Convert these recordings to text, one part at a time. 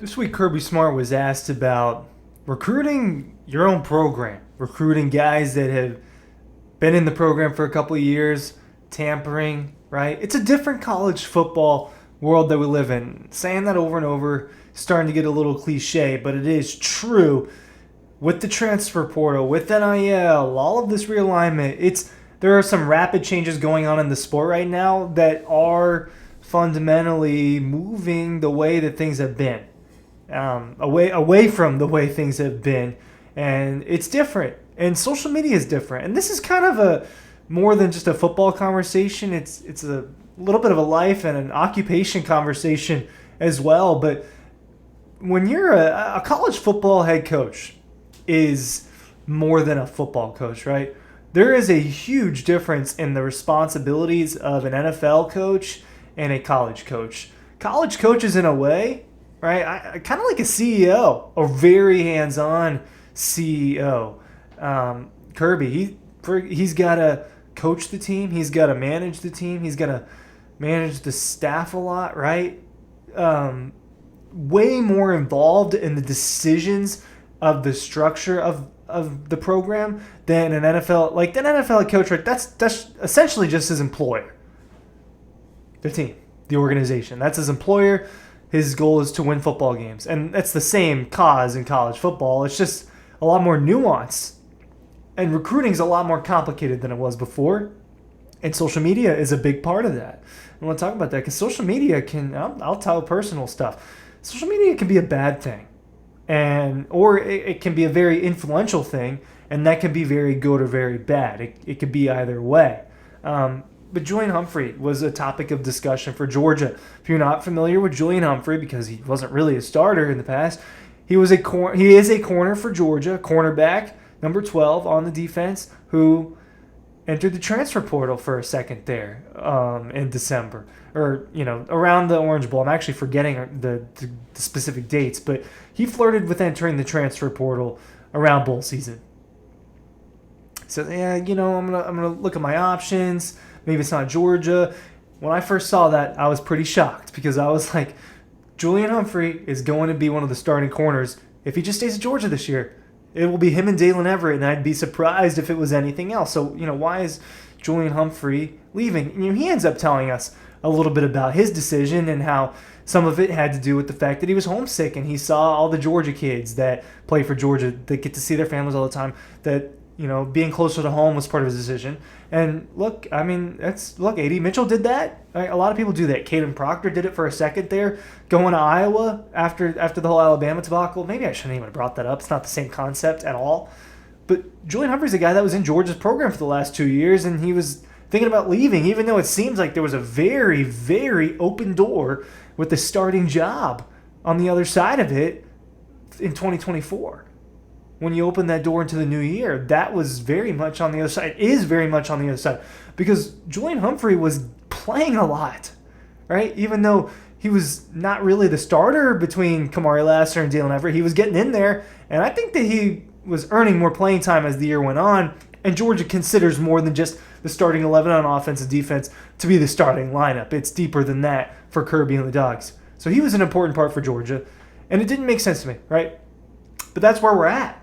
This week, Kirby Smart was asked about recruiting your own program, recruiting guys that have been in the program for a couple of years, tampering, right? It's a different college football world that we live in. Saying that over and over, starting to get a little cliche, but it is true. With the transfer portal, with NIL, all of this realignment, there are some rapid changes going on in the sport right now that are fundamentally moving the way that things have been, away from the way things have been, and it's different. And social media is different, and this is kind of a more than just a football conversation. It's a little bit of a life and an occupation conversation as well. But when you're a college football head coach, is more than a football coach, right? There is a huge difference in the responsibilities of an NFL coach and a college coach. College coaches, in a way, right? I kind of like a CEO, a very hands-on CEO. Kirby, he's got to coach the team. He's got to manage the team. He's got to manage the staff a lot, right? Way more involved in the decisions of the structure of the program than an NFL. Like, an NFL coach, right? That's essentially just his employer. The team, the organization. That's his employer. His goal is to win football games. And that's the same cause in college football. It's just a lot more nuance. And recruiting is a lot more complicated than it was before. And social media is a big part of that. I want to talk about that because social media I'll tell personal stuff. Social media can be a bad thing. Or it can be a very influential thing, and that can be very good or very bad. It could be either way. But Julian Humphrey was a topic of discussion for Georgia. If you're not familiar with Julian Humphrey, because he wasn't really a starter in the past, he is a corner for Georgia, cornerback, number 12 on the defense, who entered the transfer portal for a second there in December, or around the Orange Bowl. I'm actually forgetting the specific dates, but he flirted with entering the transfer portal around bowl season. So yeah, I'm gonna look at my options. Maybe it's not Georgia. When I first saw that, I was pretty shocked because I was like, Julian Humphrey is going to be one of the starting corners if he just stays at Georgia this year. It will be him and Dalen Everett, and I'd be surprised if it was anything else. So, why is Julian Humphrey leaving? He ends up telling us a little bit about his decision and how some of it had to do with the fact that he was homesick and he saw all the Georgia kids that play for Georgia that get to see their families all the time, that, being closer to home was part of his decision. And look, A.D. Mitchell did that. Right? A lot of people do that. Caden Proctor did it for a second there, going to Iowa after the whole Alabama debacle. Maybe I shouldn't even have brought that up. It's not the same concept at all. But Julian Humphrey's a guy that was in Georgia's program for the last 2 years, and he was thinking about leaving, even though it seems like there was a very, very open door with the starting job on the other side of it in 2024. When you open that door into the new year, that was very much on the other side. It is very much on the other side because Julian Humphrey was playing a lot, right? Even though he was not really the starter between Kamari Lasser and Dalen Everett, he was getting in there, and I think that he was earning more playing time as the year went on. And Georgia considers more than just the starting 11 on offense and defense to be the starting lineup. It's deeper than that for Kirby and the Dogs. So he was an important part for Georgia, and it didn't make sense to me, right? But that's where we're at.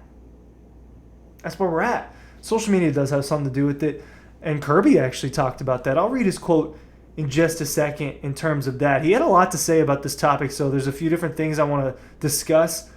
That's where we're at. Social media does have something to do with it, and Kirby actually talked about that. I'll read his quote in just a second in terms of that. He had a lot to say about this topic, so there's a few different things I want to discuss.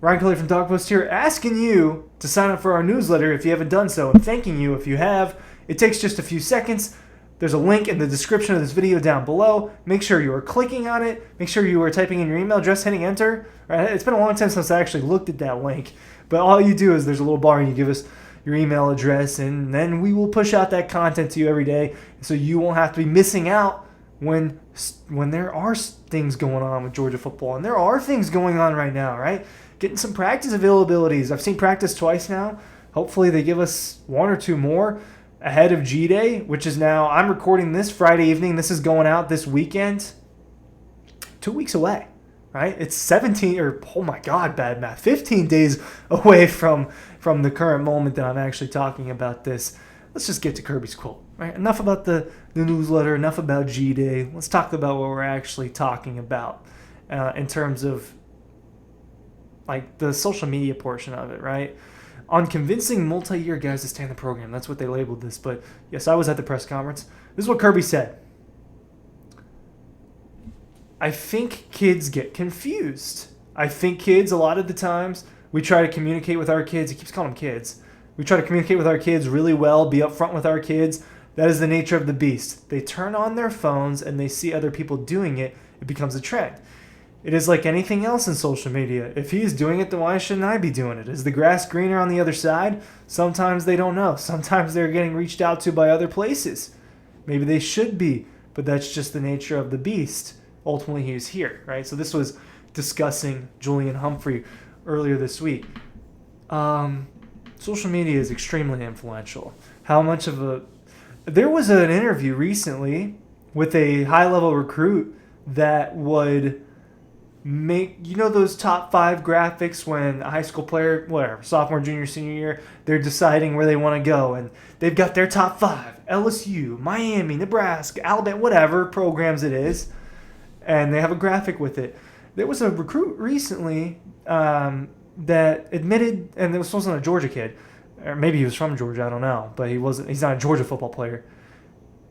Ryan Kelly from Dawg Post here, asking you to sign up for our newsletter if you haven't done so, and thanking you if you have. It takes just a few seconds. There's a link in the description of this video down below. Make sure you are clicking on it. Make sure you are typing in your email address, hitting enter. Right? It's been a long time since I actually looked at that link. But all you do is there's a little bar and you give us your email address, and then we will push out that content to you every day. So you won't have to be missing out when there are things going on with Georgia football. And there are things going on right now, right? Getting some practice availabilities. I've seen practice twice now. Hopefully they give us one or two more ahead of G-Day, which is now, I'm recording this Friday evening. This is going out this weekend. 2 weeks away, right? It's 15 days away from the current moment that I'm actually talking about this. Let's just get to Kirby's quote, right? Enough about the newsletter, enough about G-Day. Let's talk about what we're actually talking about in terms of like the social media portion of it, right? On convincing multi-year guys to stay in the program. That's what they labeled this. But yes, I was at the press conference. This is what Kirby said. I think kids get confused. I think kids, a lot of the times, we try to communicate with our kids. He keeps calling them kids. We try to communicate with our kids really well, be upfront with our kids. That is the nature of the beast. They turn on their phones and they see other people doing it. It becomes a trend. It is like anything else in social media. If he's doing it, then why shouldn't I be doing it? Is the grass greener on the other side? Sometimes they don't know. Sometimes they're getting reached out to by other places. Maybe they should be, but that's just the nature of the beast. Ultimately, he's here, right? So this was discussing Julian Humphrey earlier this week. Social media is extremely influential. How much of a... There was an interview recently with a high-level recruit that would make, you know, those top 5 graphics when a high school player, whatever, sophomore, junior, senior year, they're deciding where they want to go, and they've got their top 5, LSU, Miami, Nebraska, Alabama, whatever programs it is, and they have a graphic with it. There was a recruit recently that admitted, and it was supposed to be a Georgia kid, or maybe he was from Georgia, I don't know, but he's not a Georgia football player.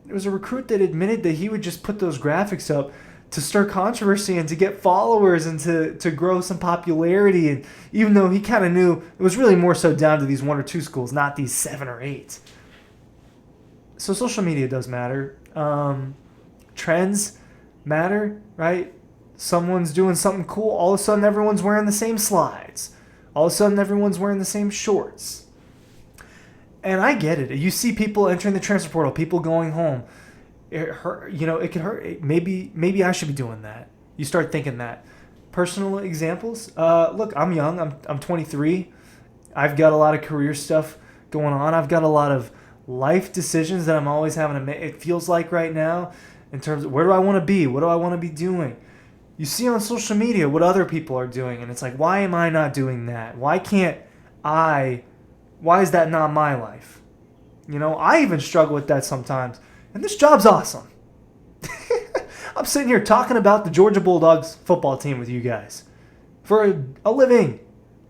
There was a recruit that admitted that he would just put those graphics up to stir controversy and to get followers and to grow some popularity. And even though he kind of knew it was really more so down to these 1 or 2 schools, not these 7 or 8. So social media does matter. Trends matter, right? Someone's doing something cool. All of a sudden, everyone's wearing the same slides. All of a sudden, everyone's wearing the same shorts. And I get it. You see people entering the transfer portal, people going home. It hurt, you know, it could hurt. Maybe I should be doing that. You start thinking that. Personal examples. Look, I'm young. I'm 23. I've got a lot of career stuff going on. I've got a lot of life decisions that I'm always having to make. It feels like right now, in terms of where do I want to be? What do I want to be doing? You see on social media what other people are doing, and it's like, why am I not doing that? Why can't I? Why is that not my life? You know, I even struggle with that sometimes. And this job's awesome. I'm sitting here talking about the Georgia Bulldogs football team with you guys for a living,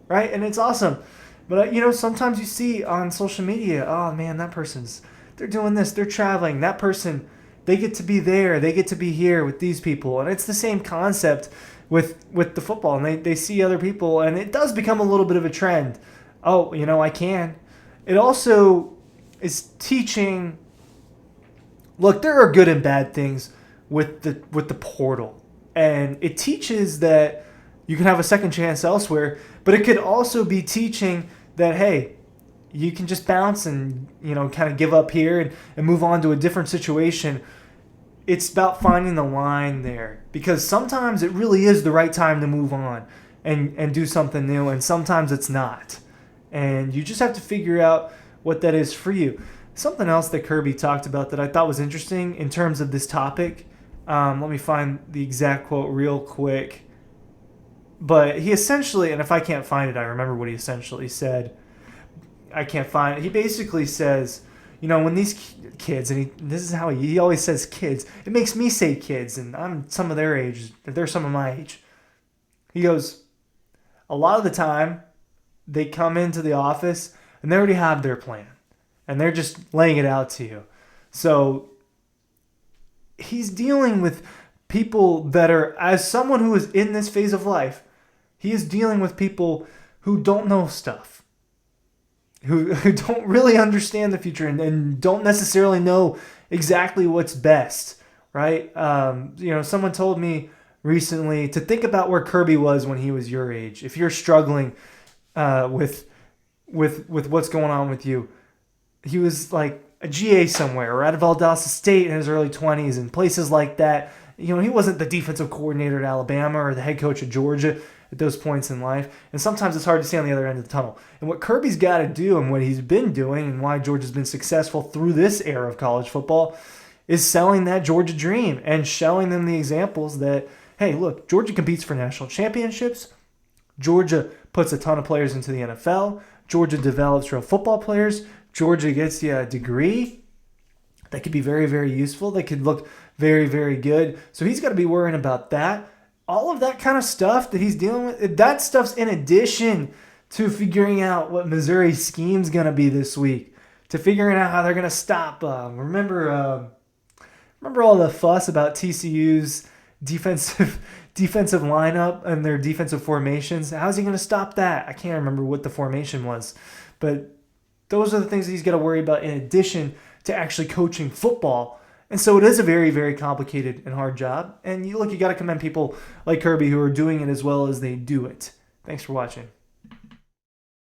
right? And it's awesome. But, you know, sometimes you see on social media, oh, man, they're doing this, they're traveling. That person, they get to be there, they get to be here with these people. And it's the same concept with the football. And they see other people, and it does become a little bit of a trend. Oh, you know, I can. It also is teaching... Look, there are good and bad things with the portal. And it teaches that you can have a second chance elsewhere, but it could also be teaching that, hey, you can just bounce and, you know, kind of give up here and move on to a different situation. It's about finding the line there, because sometimes it really is the right time to move on and do something new, and sometimes it's not. And you just have to figure out what that is for you. Something else that Kirby talked about that I thought was interesting in terms of this topic. Let me find the exact quote real quick. But he essentially, and if I can't find it, I remember what he essentially said. I can't find it. He basically says, you know, when these kids, and this is how he always says kids. It makes me say kids, and I'm some of their age. They're some of my age. He goes, a lot of the time, they come into the office, and they already have their plan. And they're just laying it out to you. So he's dealing with people that are, as someone who is in this phase of life, he is dealing with people who don't know stuff, who don't really understand the future and don't necessarily know exactly what's best, right? You know, someone told me recently to think about where Kirby was when he was your age. If you're struggling with what's going on with you, he was like a GA somewhere or out of Valdosta State in his early 20s and places like that. You know, he wasn't the defensive coordinator at Alabama or the head coach at Georgia at those points in life. And sometimes it's hard to see on the other end of the tunnel. And what Kirby's got to do and what he's been doing and why Georgia's been successful through this era of college football is selling that Georgia dream and showing them the examples that, hey, look, Georgia competes for national championships. Georgia puts a ton of players into the NFL. Georgia develops real football players. Georgia gets you a degree that could be very, very useful. That could look very, very good. So he's got to be worrying about that. all of that kind of stuff that he's dealing with, that stuff's in addition to figuring out what Missouri's scheme's going to be this week, to figuring out how they're going to stop. Remember all the fuss about TCU's defensive lineup and their defensive formations? How's he going to stop that? I can't remember what the formation was, but those are the things that he's got to worry about in addition to actually coaching football. And so it is a very, very complicated and hard job. And you got to commend people like Kirby who are doing it as well as they do it. Thanks for watching.